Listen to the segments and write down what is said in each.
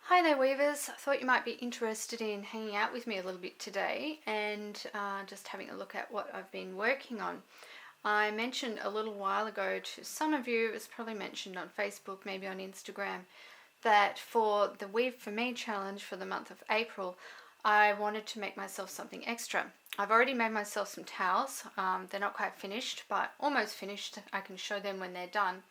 Hi there weavers, I thought you might be interested in hanging out with me a little bit today and just having a look at what I've been working on. I mentioned a little while ago to some of you, it was probably mentioned on Facebook, maybe on Instagram, that for the Weave For Me challenge for the month of April, I wanted to make myself something extra. I've already made myself some towels. They're not quite finished, but almost finished. I can show them when they're done.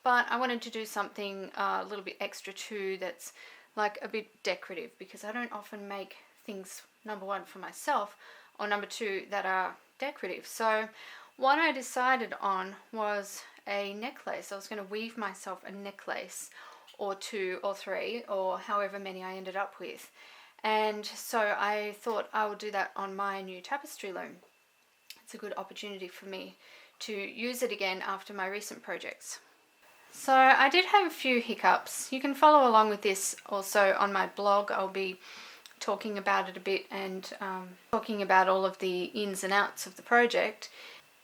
But I wanted to do something a little bit extra too that's like a bit decorative, because I don't often make things, number one, for myself, or number two, that are decorative. So what I decided on was a necklace. I was going to weave myself a necklace or two or three or however many I ended up with. And so I thought I would do that on my new tapestry loom. It's a good opportunity for me to use it again after my recent projects. So I did have a few hiccups. You can follow along with this also on my blog. I'll be talking about it a bit and talking about all of the ins and outs of the project.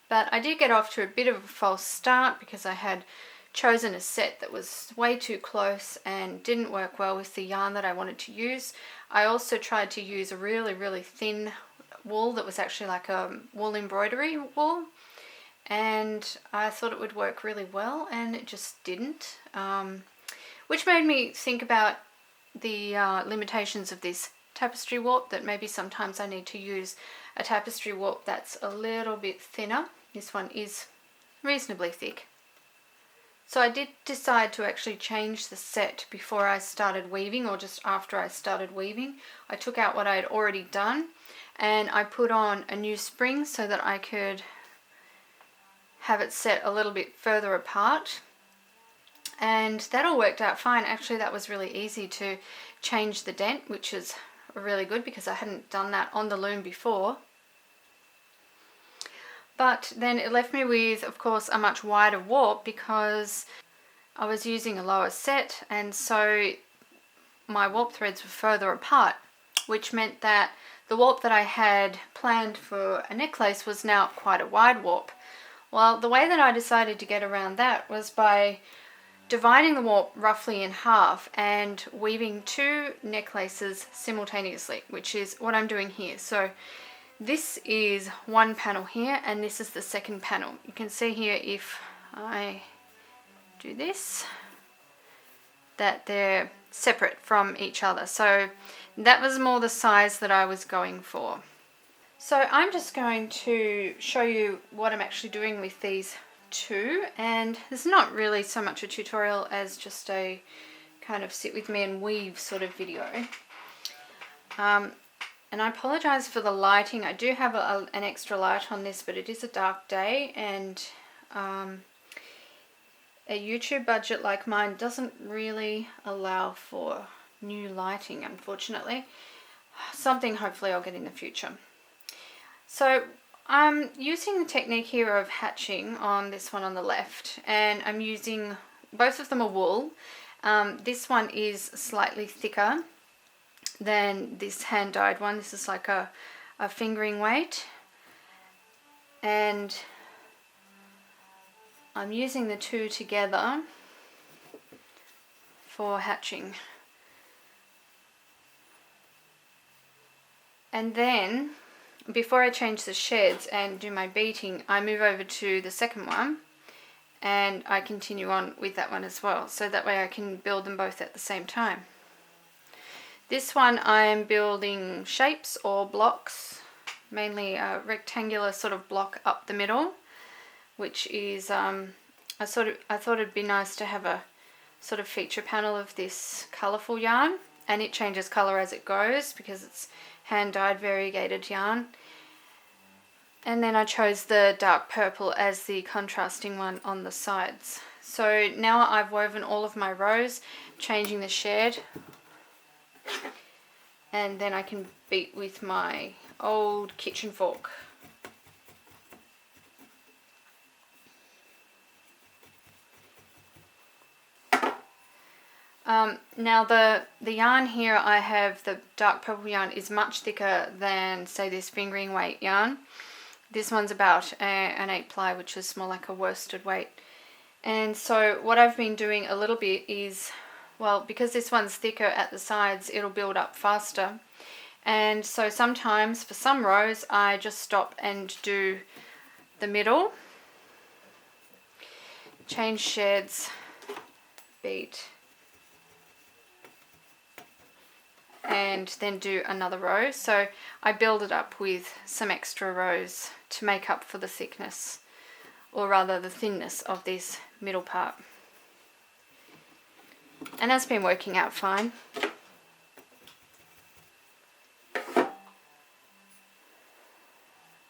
But I did get off to a bit of a false start because I had chosen a set that was way too close and didn't work well with the yarn that I wanted to use. I also tried to use a really thin wool that was actually like a wool embroidery wool. And I thought it would work really well, and it just didn't, which made me think about the limitations of this tapestry warp, that maybe sometimes I need to use a tapestry warp that's a little bit thinner. This one is reasonably thick. So I did decide to actually change the set before I started weaving, or just after I started weaving. I took out what I had already done and I put on a new spring so that I could have it set a little bit further apart, and that all worked out fine. Actually, that was really easy to change the dent, which is really good because I hadn't done that on the loom before. But then it left me with, of course, a much wider warp because I was using a lower set, and so my warp threads were further apart, which meant that the warp that I had planned for a necklace was now quite a wide warp. Well, the way that I decided to get around that was by dividing the warp roughly in half and weaving two necklaces simultaneously, which is what I'm doing here. So this is one panel here, and this is the second panel. You can see here, if I do this, that they're separate from each other. So that was more the size that I was going for. So I'm just going to show you what I'm actually doing with these two, and there's not really so much a tutorial as just a kind of sit with me and weave sort of video. And I apologize for the lighting. I do have an extra light on this, but it is a dark day, and a YouTube budget like mine doesn't really allow for new lighting, unfortunately. Something hopefully I'll get in the future. So I'm using the technique here of hatching on this one on the left, and I'm using, both of them are wool. This one is slightly thicker than this hand-dyed one. This is like a fingering weight, and I'm using the two together for hatching. And then before I change the sheds and do my beating, I move over to the second one and I continue on with that one as well, so that way I can build them both at the same time. This one I'm building shapes or blocks, mainly a rectangular sort of block up the middle, which is I thought it'd be nice to have a sort of feature panel of this colourful yarn, and it changes colour as it goes because it's hand-dyed variegated yarn. And then I chose the dark purple as the contrasting one on the sides. So now I've woven all of my rows, changing the shed, and then I can beat with my old kitchen fork. Now the yarn here, I have the dark purple yarn is much thicker than, say, this fingering weight yarn. This one's about an 8 ply, which is more like a worsted weight. And so what I've been doing a little bit is well, because this one's thicker at the sides, it'll build up faster. And so sometimes for some rows I just stop and do the middle, change sheds, beat, and then do another row. So I build it up with some extra rows to make up for the thickness, or rather the thinness of this middle part. And that's been working out fine.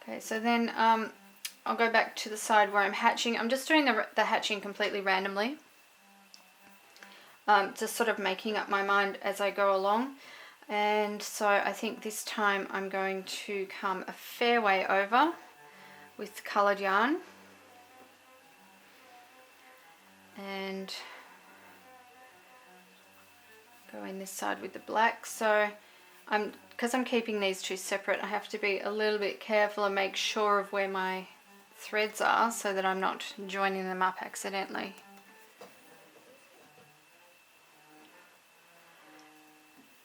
Okay, so then I'll go back to the side where I'm hatching. I'm just doing the hatching completely randomly. Just sort of making up my mind as I go along. And so I think this time I'm going to come a fair way over with coloured yarn. And go in this side with the black. So because I'm keeping these two separate, I have to be a little bit careful and make sure of where my threads are so that I'm not joining them up accidentally.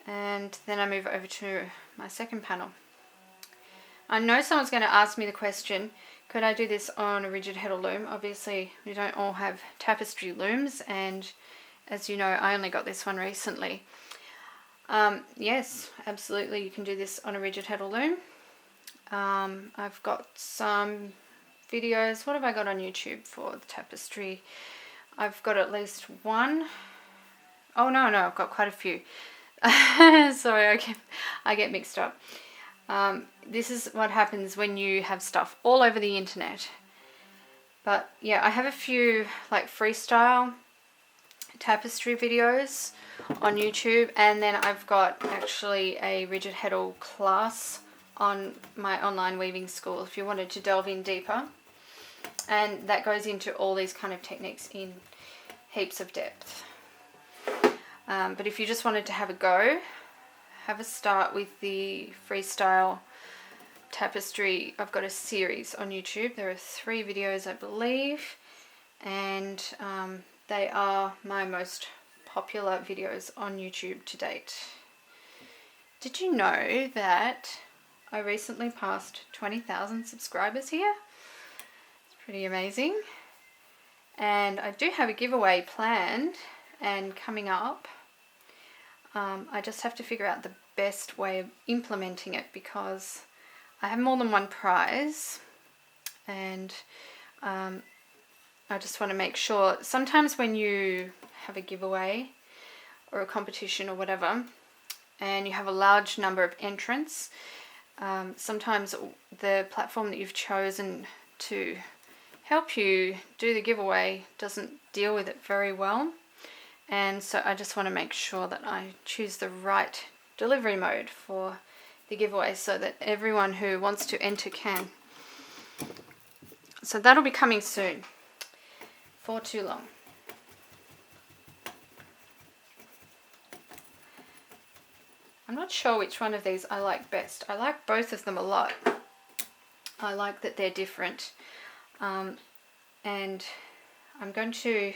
And then I move over to my second panel. I know someone's going to ask me the question, could I do this on a rigid heddle loom? Obviously we don't all have Tapestry looms, and as you know, I only got this one recently. Yes, absolutely, you can do this on a rigid heddle loom. I've got some videos. What have I got on YouTube for the Tapestry? I've got at least one. Oh no, I've got quite a few. Sorry, I get mixed up. This is what happens when you have stuff all over the internet. But yeah, I have a few like freestyle tapestry videos on YouTube, and then I've got actually a rigid heddle class on my online weaving school if you wanted to delve in deeper, and that goes into all these kind of techniques in heaps of depth. But if you just wanted to have a go, have a start with the freestyle tapestry. I've got a series on YouTube. There are 3 videos, I believe, and they are my most popular videos on YouTube to date. Did you know that I recently passed 20,000 subscribers here? It's pretty amazing. And I do have a giveaway planned and coming up. I just have to figure out the best way of implementing it, because I have more than one prize, and I just want to make sure. Sometimes when you have a giveaway or a competition or whatever, and you have a large number of entrants, sometimes the platform that you've chosen to help you do the giveaway doesn't deal with it very well. And so I just want to make sure that I choose the right delivery mode for the giveaway so that everyone who wants to enter can. So that'll be coming soon, for too long. I'm not sure which one of these I like best. I like both of them a lot. I like that they're different. And I'm going to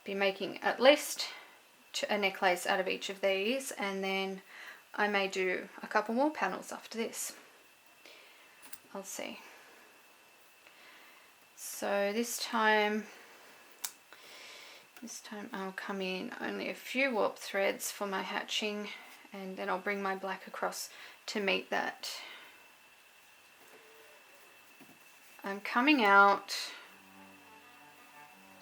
be making at least a necklace out of each of these, and then I may do a couple more panels after this. I'll see. So this time I'll come in only a few warp threads for my hatching, and then I'll bring my black across to meet that. I'm coming out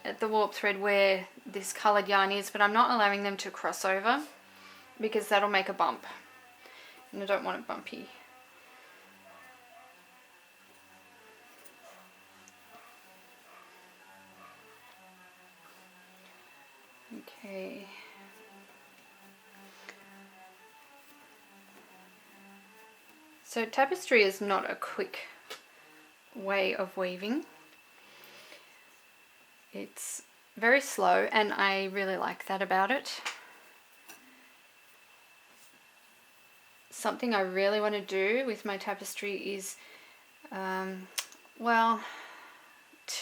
at the warp thread where this coloured yarn is, but I'm not allowing them to cross over because that'll make a bump, and I don't want it bumpy. Okay. So tapestry is not a quick way of weaving. It's very slow, and I really like that about it. Something I really want to do with my tapestry is, well,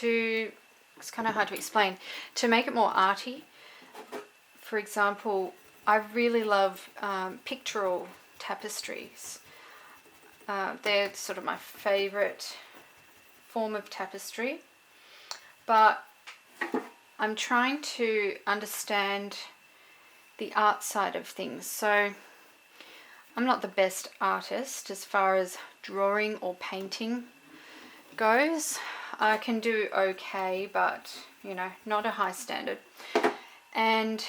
it's kind of hard to explain, to make it more arty. for example, I really love pictorial tapestries. They're sort of my favourite form of tapestry, but I'm trying to understand the art side of things. So I'm not the best artist as far as drawing or painting goes. I can do okay, but you know, not a high standard. And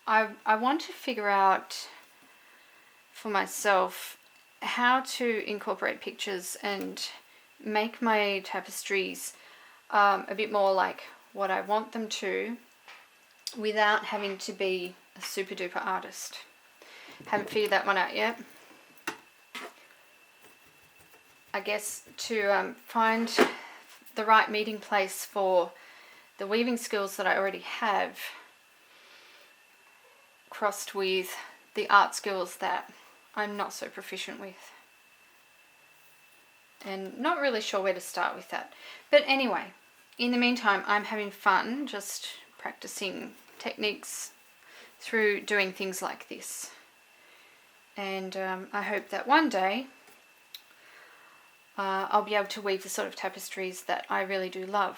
I want to figure out for myself how to incorporate pictures and make my tapestries a bit more like what I want them to, without having to be a super duper artist. Haven't figured that one out yet. I guess to find the right meeting place for the weaving skills that I already have, crossed with the art skills that I'm not so proficient with. And not really sure where to start with that. But anyway, in the meantime, I'm having fun just practicing techniques through doing things like this. And I hope that one day I'll be able to weave the sort of tapestries that I really do love.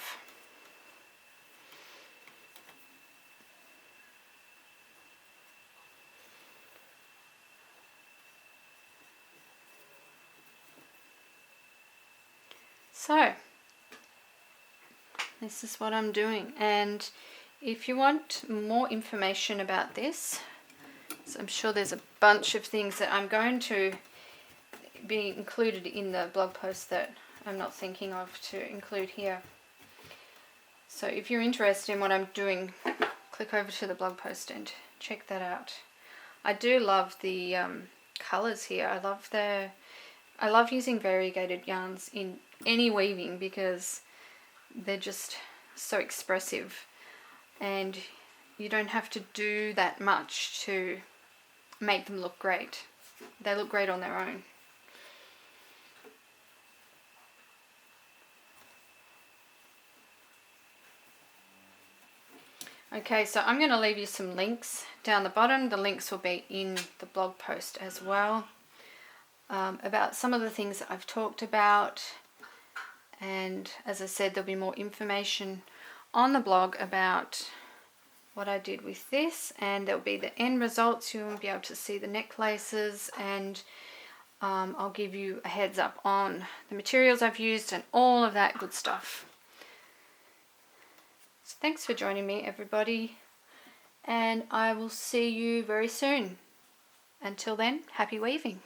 So, this is what I'm doing, and if you want more information about this, so I'm sure there's a bunch of things that I'm going to be included in the blog post that I'm not thinking of to include here. So if you're interested in what I'm doing, click over to the blog post and check that out. I do love the colours here. I love using variegated yarns in any weaving because they're just so expressive, and you don't have to do that much to make them look great. They look great on their own. Okay, so I'm going to leave you some links down the bottom. The links will be in the blog post as well, about some of the things that I've talked about. And as I said, there'll be more information on the blog about what I did with this, and there'll be the end results. You'll be able to see the necklaces, and I'll give you a heads up on the materials I've used and all of that good stuff. So thanks for joining me, everybody, and I will see you very soon. Until then, happy weaving.